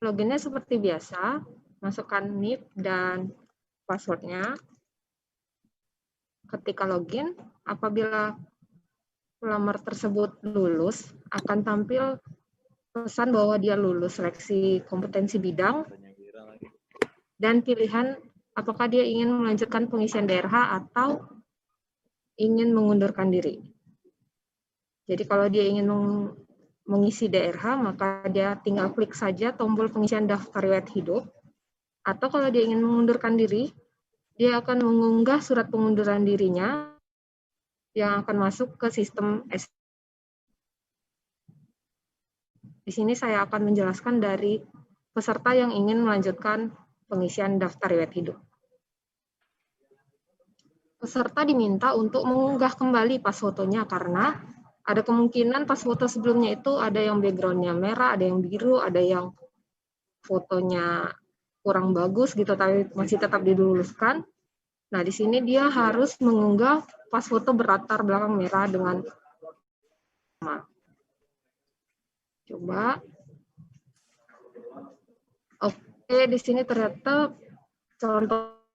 Loginnya seperti biasa, masukkan NIP dan passwordnya. Ketika login, apabila pelamar tersebut lulus, akan tampil pesan bahwa dia lulus seleksi kompetensi bidang dan pilihan apakah dia ingin melanjutkan pengisian DRH atau ingin mengundurkan diri. Jadi kalau dia ingin mengisi DRH, maka dia tinggal klik saja tombol pengisian daftar riwayat hidup. Atau kalau dia ingin mengundurkan diri, dia akan mengunggah surat pengunduran dirinya yang akan masuk ke sistem S. Di sini saya akan menjelaskan dari peserta yang ingin melanjutkan pengisian daftar riwayat hidup. Peserta diminta untuk mengunggah kembali pas fotonya karena ada kemungkinan pas foto sebelumnya itu ada yang background-nya merah, ada yang biru, ada yang fotonya kurang bagus gitu, tapi masih tetap diluluskan. Nah, di sini dia harus mengunggah pas foto berlatar belakang merah dengan sama. Coba. Oke, di sini ternyata contoh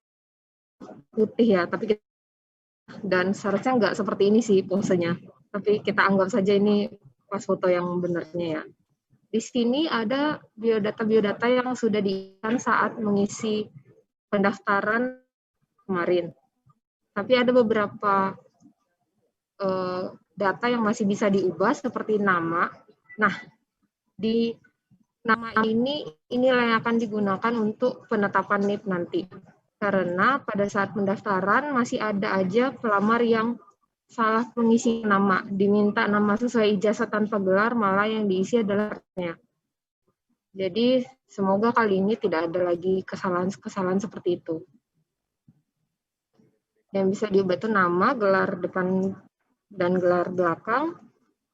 putih ya, tapi dan seharusnya nggak seperti ini sih posenya. Tapi kita anggap saja ini pas foto yang benarnya ya. Di sini ada biodata-biodata yang sudah diisikan saat mengisi pendaftaran kemarin. Tapi ada beberapa data yang masih bisa diubah seperti nama. Nah, di nama inilah yang akan digunakan untuk penetapan NIP nanti. Karena pada saat pendaftaran masih ada aja pelamar yang salah mengisi nama, diminta nama sesuai ijazah tanpa gelar, malah yang diisi adalah artinya. Jadi semoga kali ini tidak ada lagi kesalahan-kesalahan seperti itu. Yang bisa diubah itu nama, gelar depan dan gelar belakang,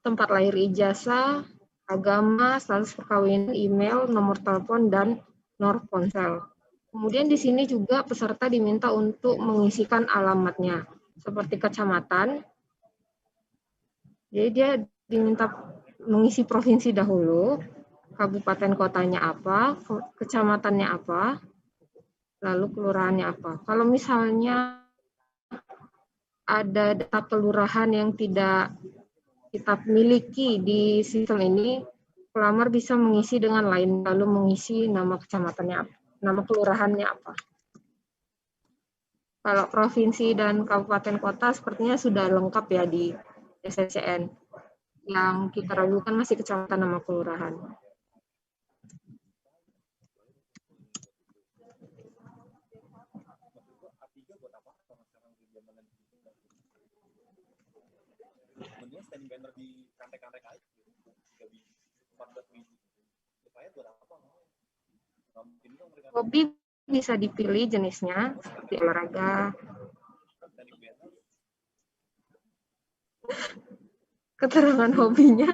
tempat lahir ijazah, agama, status perkawinan, email, nomor telepon, dan nomor ponsel. Kemudian di sini juga peserta diminta untuk mengisikan alamatnya, seperti kecamatan. Jadi dia diminta mengisi provinsi dahulu, kabupaten kotanya apa, kecamatannya apa, lalu kelurahannya apa. Kalau misalnya ada data kelurahan yang tidak kita miliki di sistem ini, pelamar bisa mengisi dengan lain, lalu mengisi nama kecamatannya apa, nama kelurahannya apa. Kalau provinsi dan kabupaten kota sepertinya sudah lengkap ya di SSCN. Yang kita ragukan masih kecamatan nama kelurahan. Hobi bisa dipilih jenisnya, seperti olahraga, keterangan hobinya.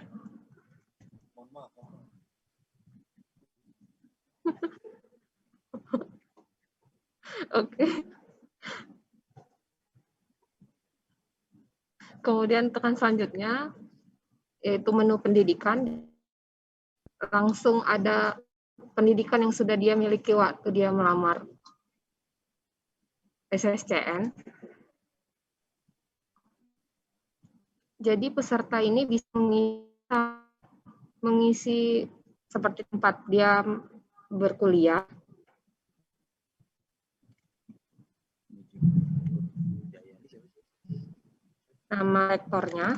Oke. Kemudian tekan selanjutnya, yaitu menu pendidikan. Langsung ada pendidikan yang sudah dia miliki waktu dia melamar SSCN. Jadi peserta ini bisa mengisi seperti tempat dia berkuliah, nama rektornya,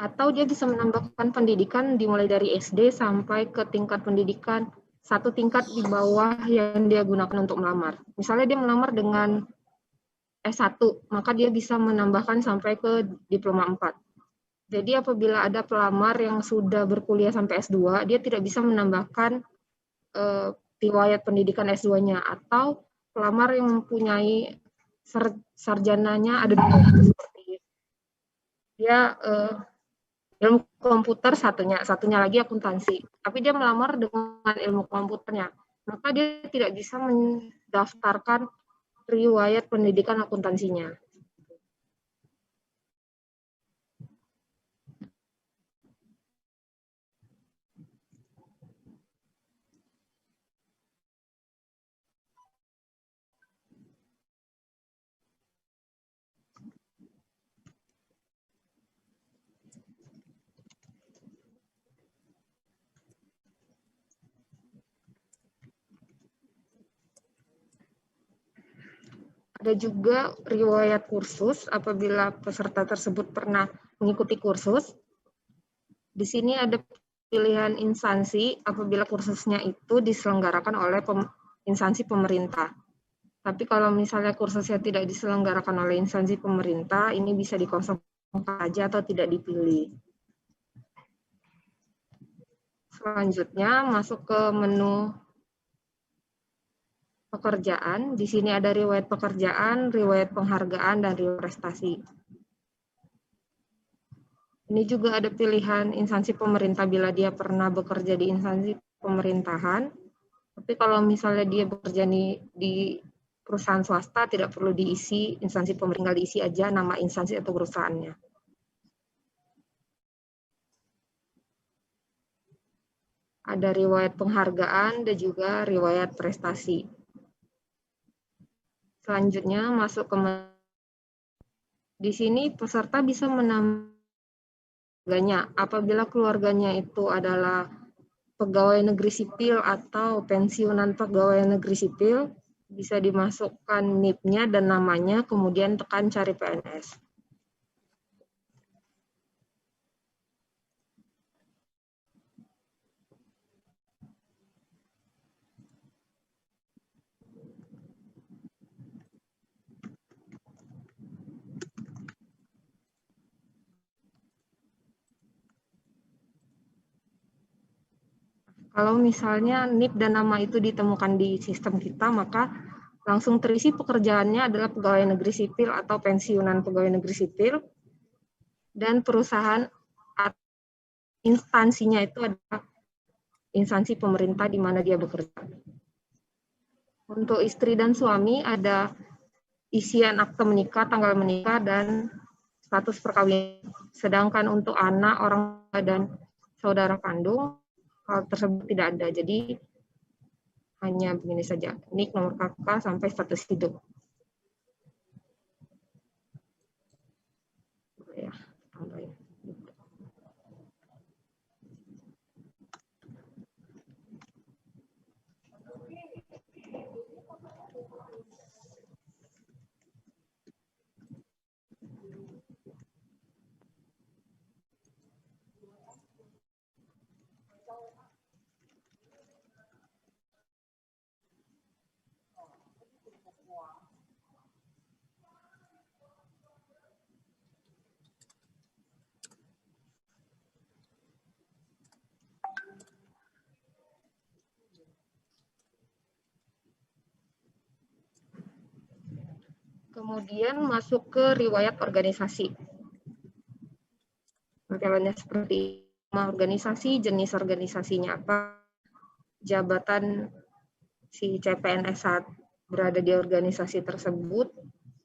atau dia bisa menambahkan pendidikan dimulai dari SD sampai ke tingkat pendidikan satu tingkat di bawah yang dia gunakan untuk melamar. Misalnya dia melamar dengan S1, maka dia bisa menambahkan sampai ke diploma 4. Jadi apabila ada pelamar yang sudah berkuliah sampai S2, dia tidak bisa menambahkan riwayat pendidikan S2-nya, atau pelamar yang mempunyai sarjananya ada dua, seperti dia ilmu komputer satunya lagi akuntansi, tapi dia melamar dengan ilmu komputernya, maka dia tidak bisa mendaftarkan riwayat pendidikan akuntansinya. Ada juga riwayat kursus apabila peserta tersebut pernah mengikuti kursus. Di sini ada pilihan instansi apabila kursusnya itu diselenggarakan oleh instansi pemerintah. Tapi kalau misalnya kursusnya tidak diselenggarakan oleh instansi pemerintah, ini bisa dikosongkan saja atau tidak dipilih. Selanjutnya masuk ke menu pekerjaan. Di sini ada riwayat pekerjaan, riwayat penghargaan, dan riwayat prestasi. Ini juga ada pilihan instansi pemerintah bila dia pernah bekerja di instansi pemerintahan. Tapi kalau misalnya dia bekerja di perusahaan swasta, tidak perlu diisi instansi pemerintah, diisi aja nama instansi atau perusahaannya. Ada riwayat penghargaan dan juga riwayat prestasi. Selanjutnya masuk ke di sini peserta bisa menambah keluarganya. Apabila keluarganya itu adalah pegawai negeri sipil atau pensiunan pegawai negeri sipil, bisa dimasukkan NIP-nya dan namanya, kemudian tekan cari PNS. Kalau misalnya NIP dan nama itu ditemukan di sistem kita, maka langsung terisi pekerjaannya adalah pegawai negeri sipil atau pensiunan pegawai negeri sipil, dan perusahaan instansinya itu adalah instansi pemerintah di mana dia bekerja. Untuk istri dan suami ada isian akte menikah, tanggal menikah, dan status perkawinan. Sedangkan untuk anak, orang tua, dan saudara kandung, hal tersebut tidak ada. Jadi hanya begini saja, NIK, nomor KK, sampai status hidup. Ya, tambahin. Kemudian masuk ke riwayat organisasi. Tampilannya seperti nama organisasi, jenis organisasinya apa, jabatan si CPNS saat berada di organisasi tersebut,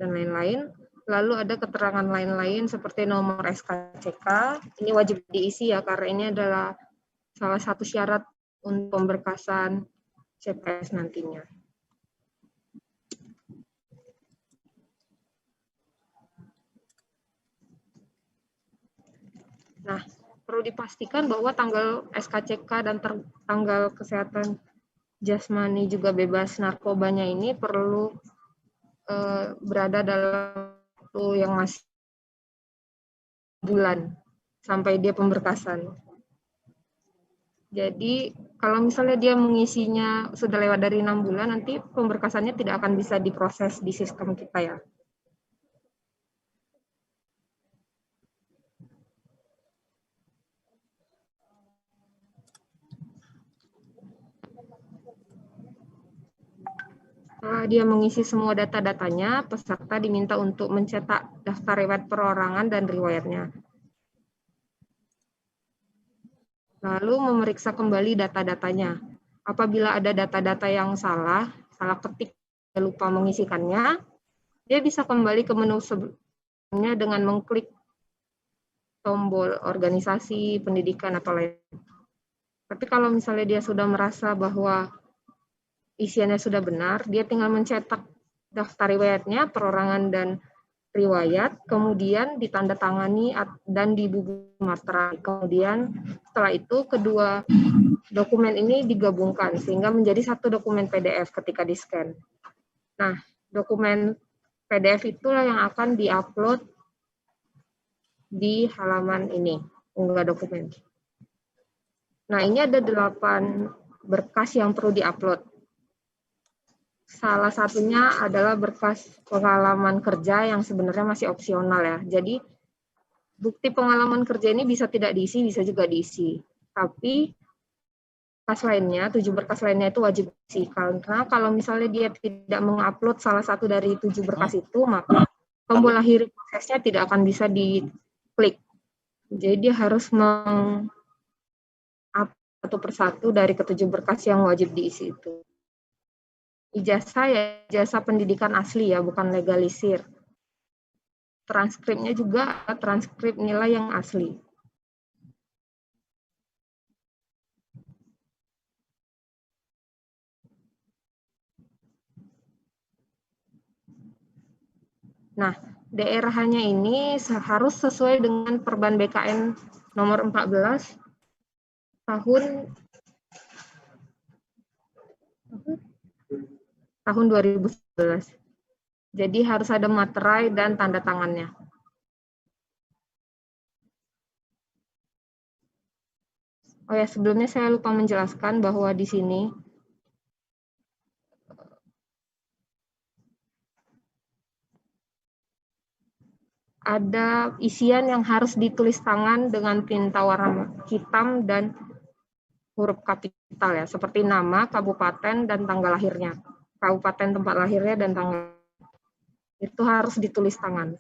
dan lain-lain. Lalu ada keterangan lain-lain seperti nomor SKCK. Ini wajib diisi ya, karena ini adalah salah satu syarat untuk pemberkasan CPNS nantinya. Nah, perlu dipastikan bahwa tanggal SKCK dan tanggal kesehatan jasmani juga bebas narkobanya ini perlu berada dalam waktu yang masih bulan sampai dia pemberkasan. Jadi kalau misalnya dia mengisinya sudah lewat dari 6 bulan, nanti pemberkasannya tidak akan bisa diproses di sistem kita ya. Setelah dia mengisi semua data-datanya, peserta diminta untuk mencetak daftar riwayat perorangan dan riwayatnya. Lalu memeriksa kembali data-datanya. Apabila ada data-data yang salah ketik, lupa mengisikannya, dia bisa kembali ke menu sebelumnya dengan mengklik tombol organisasi, pendidikan, atau lain. Tapi kalau misalnya dia sudah merasa bahwa isiannya sudah benar, dia tinggal mencetak daftar riwayatnya, perorangan dan riwayat, kemudian ditandatangani dan dibubuh materai. Kemudian setelah itu kedua dokumen ini digabungkan sehingga menjadi satu dokumen PDF ketika di-scan. Nah, dokumen PDF itulah yang akan diupload di halaman ini, unggah dokumen. Nah, ini ada 8 berkas yang perlu diupload. Salah satunya adalah berkas pengalaman kerja yang sebenarnya masih opsional ya. Jadi, bukti pengalaman kerja ini bisa tidak diisi, bisa juga diisi. Tapi, berkas lainnya, 7 berkas lainnya itu wajib diisi. Karena kalau misalnya dia tidak mengupload salah satu dari 7 berkas itu, maka tombol akhir prosesnya tidak akan bisa diklik. Jadi, dia harus satu persatu dari ketujuh berkas yang wajib diisi itu. Ijazah ya ijazah pendidikan asli ya, bukan legalisir. Transkripnya juga transkrip nilai yang asli. Nah, daerahnya ini harus sesuai dengan Perban BKN nomor 14 tahun 2011. Jadi harus ada materai dan tanda tangannya. Oh ya, sebelumnya saya lupa menjelaskan bahwa di sini ada isian yang harus ditulis tangan dengan tinta warna hitam dan huruf kapital ya, seperti nama, kabupaten, dan tanggal lahirnya. Kabupaten tempat lahirnya dan tanggal itu harus ditulis tangan.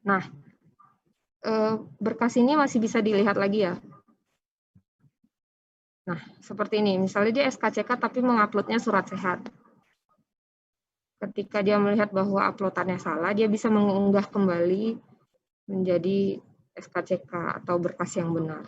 Nah, berkas ini masih bisa dilihat lagi ya. Nah, seperti ini. Misalnya dia SKCK tapi menguploadnya surat sehat. Ketika dia melihat bahwa uploadannya salah, dia bisa mengunggah kembali menjadi SKCK atau berkas yang benar.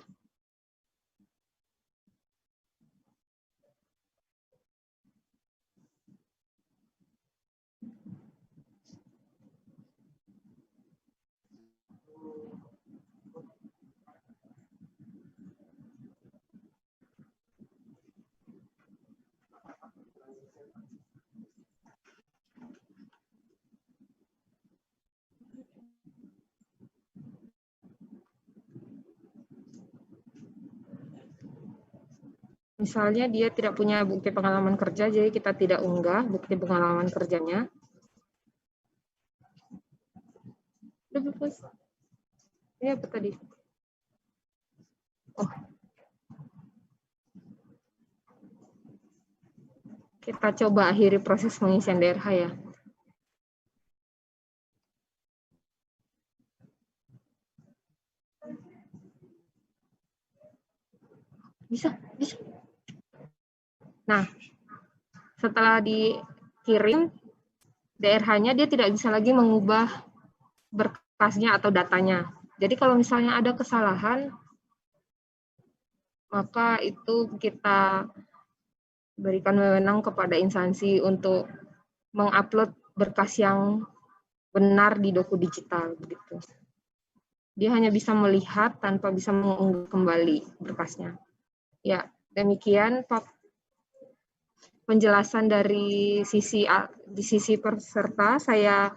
Misalnya dia tidak punya bukti pengalaman kerja, jadi kita tidak unggah bukti pengalaman kerjanya. Ini apa tadi? Oh. Kita coba akhiri proses pengisian DRH ya. Bisa. Nah, setelah dikirim DRH-nya, dia tidak bisa lagi mengubah berkasnya atau datanya. Jadi kalau misalnya ada kesalahan, maka itu kita berikan wewenang kepada instansi untuk mengupload berkas yang benar di doku digital begitu. Dia hanya bisa melihat tanpa bisa mengunggah kembali berkasnya. Ya, demikian penjelasan dari sisi peserta. Saya